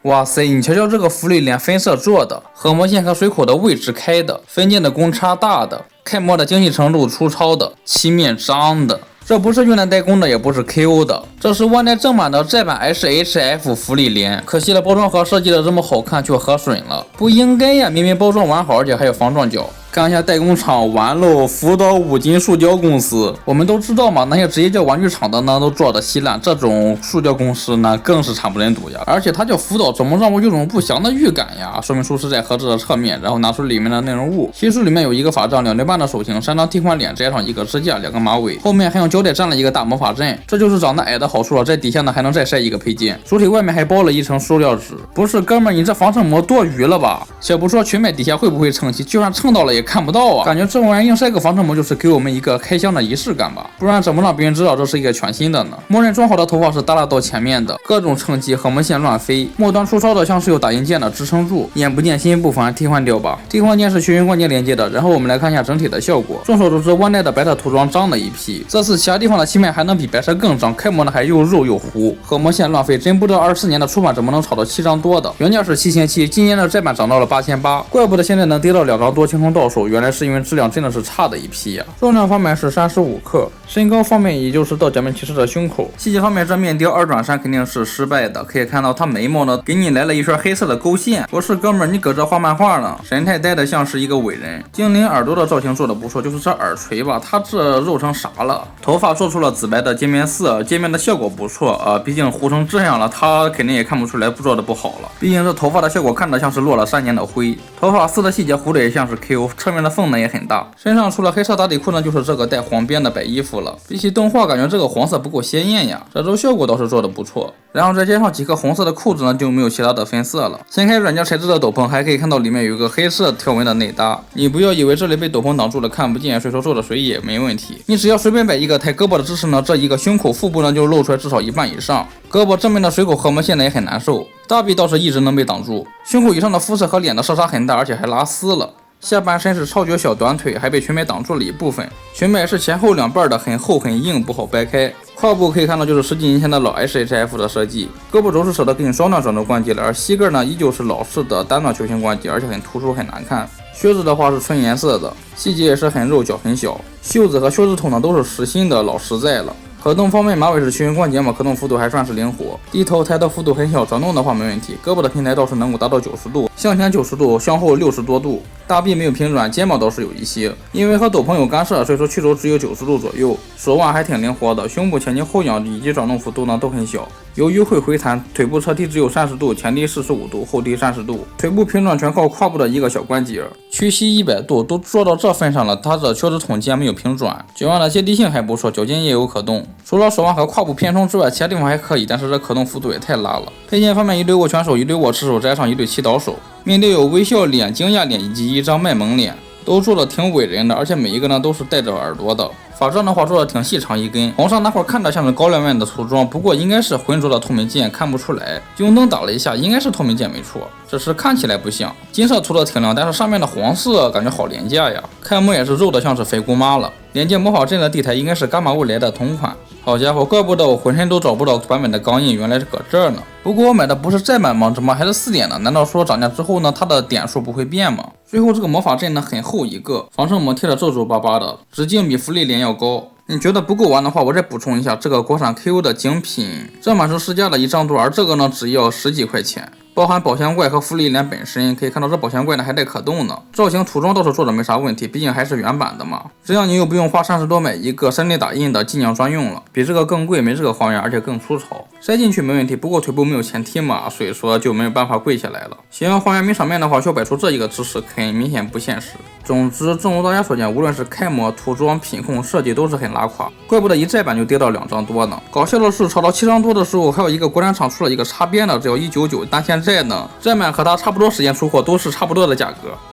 哇塞，你瞧瞧这个福利脸分色做的，核膜线和水口的位置开的，分件的公差大的，开模的精细程度粗糙的，漆面脏的。这不是用来代工的，也不是 KO 的，这是万代正版的再版 SHF 福利帘。可惜了，包装盒设计的这么好看，却合损了，不应该呀！明明包装完好，而且还有防撞角。看一下代工厂，完喽，福岛五金塑胶公司。我们都知道嘛，那些直接叫玩具厂的呢，都做的稀烂，这种塑胶公司呢，更是惨不忍睹呀。而且它叫福岛，怎么让我有种不祥的预感呀？说明书是在盒子的侧面，然后拿出里面的内容物。其实里面有一个法杖，2.8磅的手型，3张替换脸，再加上一个支架，2个马尾，后面还用胶带粘了一个大魔法阵。这就是长得矮的好处了，在底下呢还能再塞一个配件。主体外面还包了一层塑料纸。不是哥们儿，你这防尘膜多余了吧？且不说裙摆底下会不会撑起，就算蹭到了也看不到啊！感觉这玩意硬塞个防尘膜就是给我们一个开箱的仪式感吧，不然怎么让别人知道这是一个全新的呢？默认装好的头发是耷拉到前面的，各种蹭击，核膜线乱飞，末端粗糙的像是有打印件的支撑住，眼不见心不烦，替换掉吧。替换件是全云关节连接的，然后我们来看一下整体的效果。众所周知，万代的白色涂装脏的一批，这次其他地方的漆面还能比白色更脏，开模呢还又肉又糊，核膜线乱飞，真不知道24年的出版怎么能炒到7张多的，原价是7700，今年的再版涨到了8800，怪不得现在能跌到2张多轻松到手，原来是因为质量真的是差的一批呀。重量方面是35克，身高方面也就是到假面骑士的胸口。细节方面，这面雕2转3肯定是失败的，可以看到他眉毛呢给你来了一圈黑色的勾线，不是哥们儿，你搁这画漫画呢，神态呆的像是一个伟人。精灵耳朵的造型做的不错，就是这耳垂吧，它这肉成啥了？头发做出了紫白的界面色，界面的效果不错毕竟糊成这样了，他肯定也看不出来做的不好了。毕竟这头发的效果看着像是落了3年的灰，头发丝的细节糊的也像是 KO， 侧面的缝呢也很大。身上除了黑色打底裤呢，就是这个带黄边的白衣服了。比起动画，感觉这个黄色不够鲜艳呀，这周效果倒是做的不错。然后再加上几个红色的裤子呢，就没有其他的分色了。掀开软件材质的斗篷，还可以看到里面有一个黑色条纹的内搭。你不要以为这里被斗篷挡住了看不见，所以说做的水也没问题。你只要随便摆一个抬胳膊的姿势呢，这一个胸口腹部呢就露出来至少1半以上。胳膊正面的水口核膜线呢也很难受，大臂倒是一直能被挡住。胸口以上的肤色和脸的色差很大，而且还拉丝了。下半身是超脚小短腿，还被裙摆挡住了一部分。裙摆是前后2半的，很厚很硬，不好掰开。胯部可以看到就是10几年前的老 SHF 的设计。胳膊轴是舍得给你双段转轴关节了，而膝盖呢依旧是老式的单段球形关节，而且很突出很难看。靴子的话是纯颜色的，细节也是很肉，脚很小。袖子和袖子头呢都是实心的，老实在了。可动方面，马尾是球形关节嘛，可动幅度还算是灵活。低头抬的幅度很小，转动的话没问题。胳膊的平台倒是能够达到90度，向前90度，向后60多度。大臂没有平转，肩膀倒是有一些，因为和斗篷有干涉，所以说曲轴只有90度左右。手腕还挺灵活的，胸部前倾后仰以及转动幅度呢都很小。由于会回弹，腿部侧低只有30度，前低45度，后低30度。腿部平转全靠胯部的一个小关节。屈膝100度，都做到这份上了，它的脚趾筒竟然没有平转。脚腕的接地性还不错，脚尖也有可动。除了手腕和胯部偏松之外，其他地方还可以，但是这可动幅度也太拉了。配件方面，一对握拳手，一对握持手，加上一对祈祷手。面对有微笑脸、惊讶脸以及一张卖萌脸，都做的挺伟人的，而且每一个呢都是带着耳朵的。法杖的话做的挺细长一根，红上那会儿看着像是高亮面的涂装，不过应该是浑浊的透明件，看不出来。用灯打了一下，应该是透明件没错，只是看起来不像。金色涂的挺亮，但是上面的黄色感觉好廉价呀。开模也是肉的像是肥姑妈了。连接魔法阵的地台应该是伽马未来的同款。好家伙，怪不得我浑身都找不到版本的钢印，原来是搁这儿呢。不过我买的不是再版吗？怎么还是4点呢？难道说涨价之后呢，它的点数不会变吗？最后这个魔法阵呢很厚一个，防尘膜贴的皱皱巴巴的，直径比福利帘要高。你觉得不够玩的话，我再补充一下这个国产 KO 的精品，这码是市价的1张多，而这个呢只要10几块钱。包含宝箱怪和福利帘本身，可以看到这宝箱怪呢还带可动呢。造型涂装倒是做的没啥问题，毕竟还是原版的嘛。这样你又不用花30多买一个3D 打印的纪念专用了，比这个更贵，没这个还原，而且更粗糙。塞进去没问题，不过腿部没有前踢嘛，所以说就没有办法跪下来了。想要还原名场面的话，需要摆出这一个姿势，很明显不现实。总之，正如大家所见，无论是开模、涂装、品控、设计都是很拉垮，怪不得一再版就跌到2张多呢。搞笑的是，炒到7张多的时候，还有一个国产厂出了一个擦边的，只要199，但现在呢，再版和它差不多时间出货都是差不多的价格。